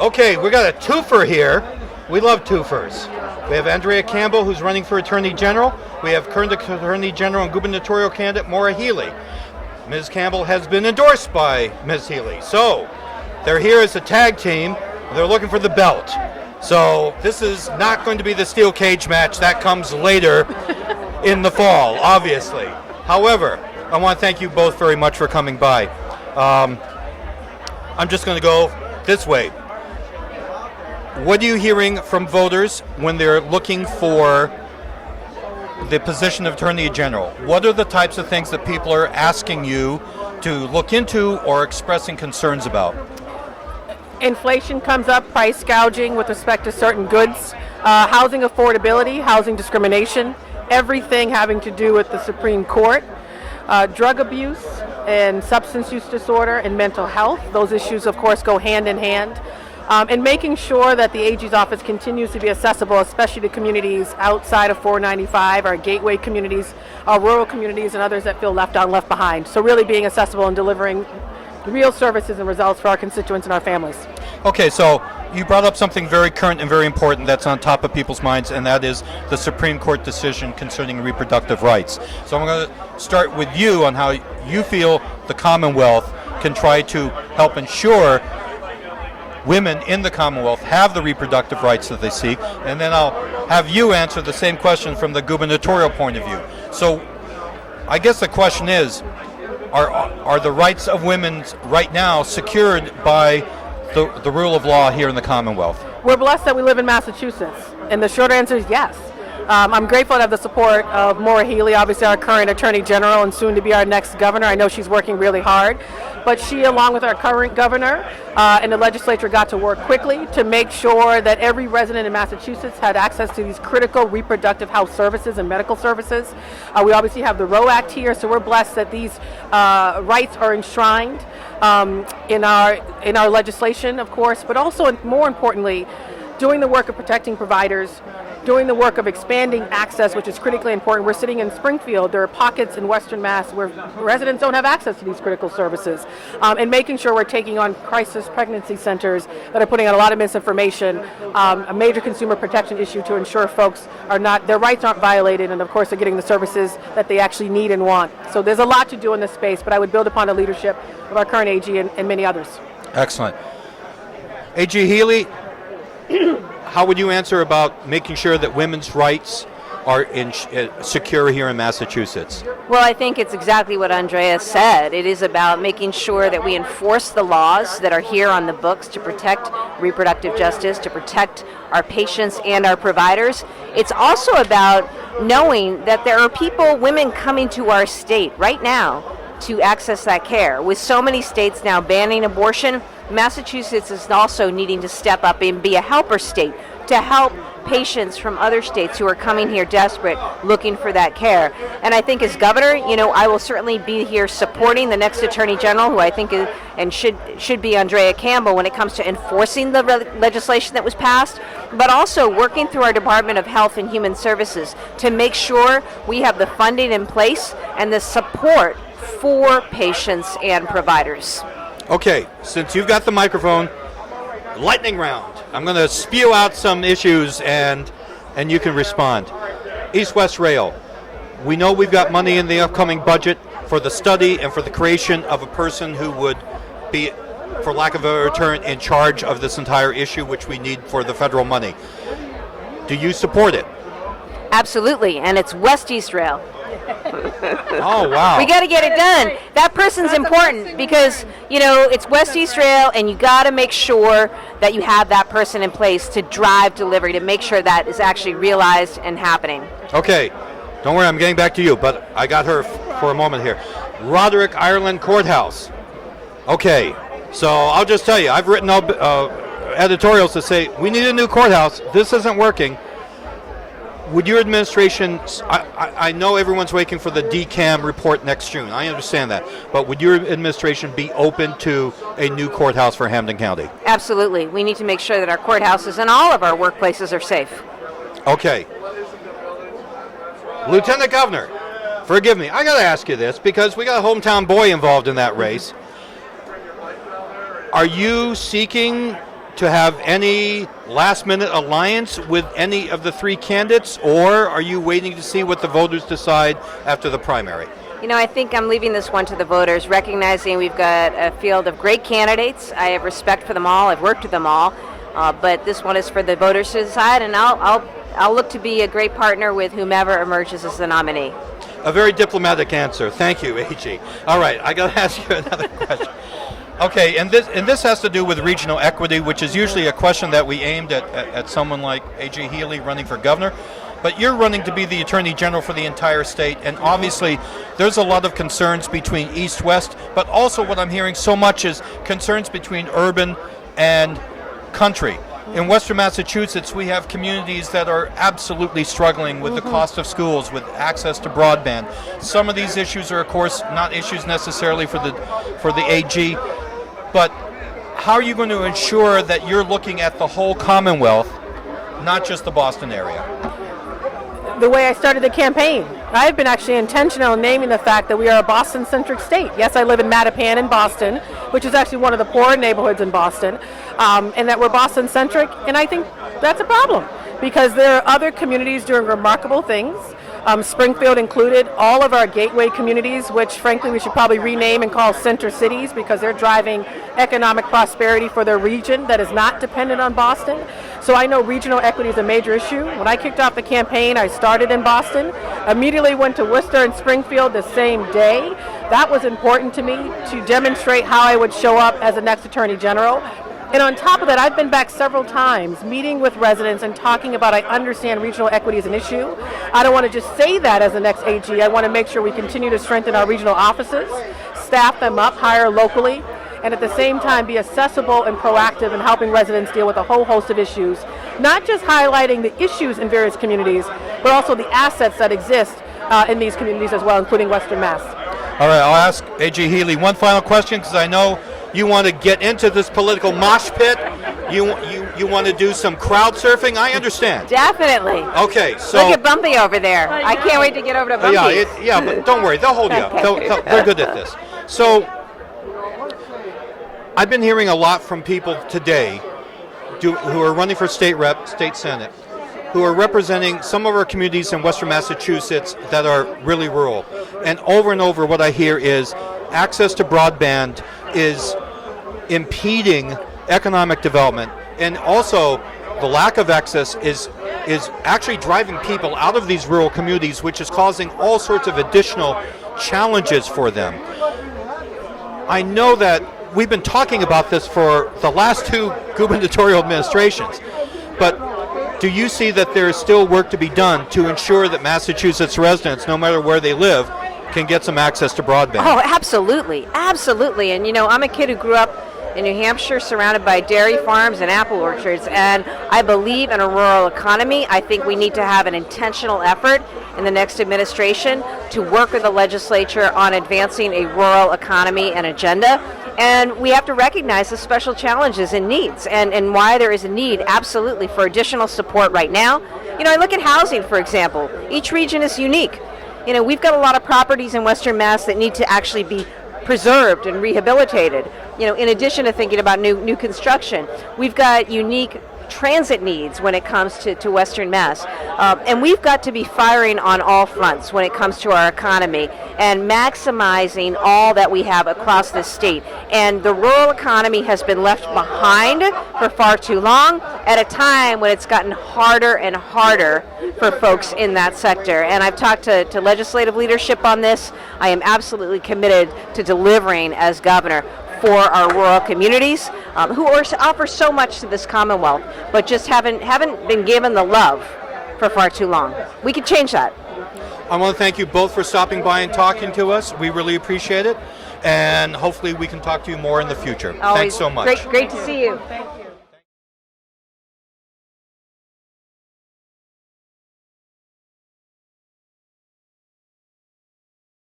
Okay, we got a twofer here. We love twofers. We have Andrea Campbell, who's running for Attorney General. We have current Attorney General and gubernatorial candidate Maura Healey. Ms. Campbell has been endorsed by Ms. Healey. So they're here as a tag team. They're looking for the belt. So this is not going to be the steel cage match. That comes later in the fall, obviously. However, I want to thank you both very much for coming by. I'm just going to go this way. What are you hearing from voters when they're looking for the position of Attorney General? What are the types of things that people are asking you to look into or expressing concerns about? Inflation comes up, price gouging with respect to certain goods, housing affordability, housing discrimination, everything having to do with the Supreme Court, drug abuse and substance use disorder and mental health. Those issues, of course, go hand in hand. And making sure that the AG's office continues to be accessible, especially to communities outside of 495, our gateway communities, our rural communities, and others that feel left out and left behind. So really being accessible and delivering real services and results for our constituents and our families. Okay, so you brought up something very current and very important that's on top of people's minds, and that is the Supreme Court decision concerning reproductive rights. So I'm going to start with you on how you feel the Commonwealth can try to help ensure women in the Commonwealth have the reproductive rights that they seek, and then I'll have you answer the same question from the gubernatorial point of view. So I guess the question is, are the rights of women right now secured by the rule of law here in the Commonwealth? We're blessed that we live in Massachusetts, and the short answer is yes. I'm grateful to have the support of Maura Healey, obviously our current Attorney General and soon to be our next governor. I know she's working really hard, but she, along with our current governor and the legislature, got to work quickly to make sure that every resident in Massachusetts had access to these critical reproductive health services and medical services. We obviously have the Roe Act here, so we're blessed that these rights are enshrined in our legislation, of course, but also, more importantly, doing the work of protecting providers, doing the work of expanding access, which is critically important. We're sitting in Springfield. There are pockets in Western Mass where residents don't have access to these critical services. And making sure we're taking on crisis pregnancy centers that are putting out a lot of misinformation, a major consumer protection issue to ensure folks are not, their rights aren't violated, and of course they're getting the services that they actually need and want. So there's a lot to do in this space, but I would build upon the leadership of our current AG and many others. Excellent. AG Healey, how would you answer about making sure that women's rights are secure here in Massachusetts? Well, I think it's exactly what Andrea said. It is about making sure that we enforce the laws that are here on the books to protect reproductive justice, to protect our patients and our providers. It's also about knowing that there are people, women coming to our state right now to access that care. With so many states now banning abortion, Massachusetts is also needing to step up and be a helper state to help patients from other states who are coming here desperate, looking for that care. And I think as governor, I will certainly be here supporting the next Attorney General, who I think is, and should be Andrea Campbell when it comes to enforcing the legislation that was passed, but also working through our Department of Health and Human Services to make sure we have the funding in place and the support for patients and providers. Okay, since you've got the microphone, lightning round. I'm going to spew out some issues and you can respond. East-West Rail. We know we've got money in the upcoming budget for the study and for the creation of a person who would be, for lack of a term, in charge of this entire issue, which we need for the federal money. Do you support it? Absolutely, and it's West-East Rail. Oh, wow. We got to get it done. That person's important because, it's West-East Rail, and you got to make sure that you have that person in place to drive delivery, to make sure that is actually realized and happening. Okay. Don't worry, I'm getting back to you, but I got her for a moment here. Roderick Ireland Courthouse. Okay. So I'll just tell you, I've written editorials that say, we need a new courthouse. This isn't working. Would your administration, I know everyone's waiting for the DCAM report next June, I understand that, but would your administration be open to a new courthouse for Hampden County? Absolutely. We need to make sure that our courthouses and all of our workplaces are safe. Okay. Lieutenant Governor, forgive me, I got to ask you this because we got a hometown boy involved in that race. Are you seeking to have any last-minute alliance with any of the three candidates, or are you waiting to see what the voters decide after the primary? I think I'm leaving this one to the voters, recognizing we've got a field of great candidates. I have respect for them all. I've worked with them all, but this one is for the voters to decide, and I'll look to be a great partner with whomever emerges as the nominee. A very diplomatic answer. Thank you, AG. All right, I got to ask you another question. Okay, and this has to do with regional equity, which is usually a question that we aimed at someone like A.J. Healey running for governor. But you're running to be the Attorney General for the entire state, and obviously there's a lot of concerns between East-West, but also what I'm hearing so much is concerns between urban and country. In Western Massachusetts, we have communities that are absolutely struggling with the cost of schools, with access to broadband. Some of these issues are, of course, not issues necessarily for the AG, but how are you going to ensure that you're looking at the whole Commonwealth, not just the Boston area? The way I started the campaign, I've been actually intentional in naming the fact that we are a Boston-centric state. Yes, I live in Mattapan in Boston, which is actually one of the poorer neighborhoods in Boston, and that we're Boston-centric, and I think that's a problem because there are other communities doing remarkable things. Springfield included, all of our gateway communities, which frankly we should probably rename and call center cities because they're driving economic prosperity for their region that is not dependent on Boston. So I know regional equity is a major issue. When I kicked off the campaign, I started in Boston, immediately went to Worcester and Springfield the same day. That was important to me to demonstrate how I would show up as the next Attorney General. And on top of that, I've been back several times meeting with residents and talking about I understand regional equity is an issue. I don't want to just say that as the next AG. I want to make sure we continue to strengthen our regional offices, staff them up, hire locally, and at the same time be accessible and proactive in helping residents deal with a whole host of issues, not just highlighting the issues in various communities, but also the assets that exist in these communities as well, including Western Mass. All right, I'll ask A.J. Healey one final question because I know you want to get into this political mosh pit. You want to do some crowd surfing. I understand. Definitely. Okay, so look at Bumpy over there. I can't wait to get over to Bumpy. Yeah, but don't worry, they'll hold you up. They're good at this. So I've been hearing a lot from people today who are running for state rep, state senate, who are representing some of our communities in Western Massachusetts that are really rural. And over what I hear is access to broadband is impeding economic development, and also the lack of access is actually driving people out of these rural communities, which is causing all sorts of additional challenges for them. I know that we've been talking about this for the last two gubernatorial administrations, but do you see that there is still work to be done to ensure that Massachusetts residents, no matter where they live, can get some access to broadband? Oh, absolutely. Absolutely. And I'm a kid who grew up in New Hampshire surrounded by dairy farms and apple orchards, and I believe in a rural economy. I think we need to have an intentional effort in the next administration to work with the legislature on advancing a rural economy and agenda. And we have to recognize the special challenges and needs and why there is a need absolutely for additional support right now. I look at housing, for example. Each region is unique. We've got a lot of properties in Western Mass that need to actually be preserved and rehabilitated. In addition to thinking about new construction, we've got unique transit needs when it comes to Western Mass. And we've got to be firing on all fronts when it comes to our economy and maximizing all that we have across this state. And the rural economy has been left behind for far too long at a time when it's gotten harder and harder for folks in that sector. And I've talked to legislative leadership on this. I am absolutely committed to delivering as governor for our rural communities who offer so much to this Commonwealth, but just haven't been given the love for far too long. We can change that. I want to thank you both for stopping by and talking to us. We really appreciate it, and hopefully we can talk to you more in the future. Always Thanks so much. Great to see you. Thank you.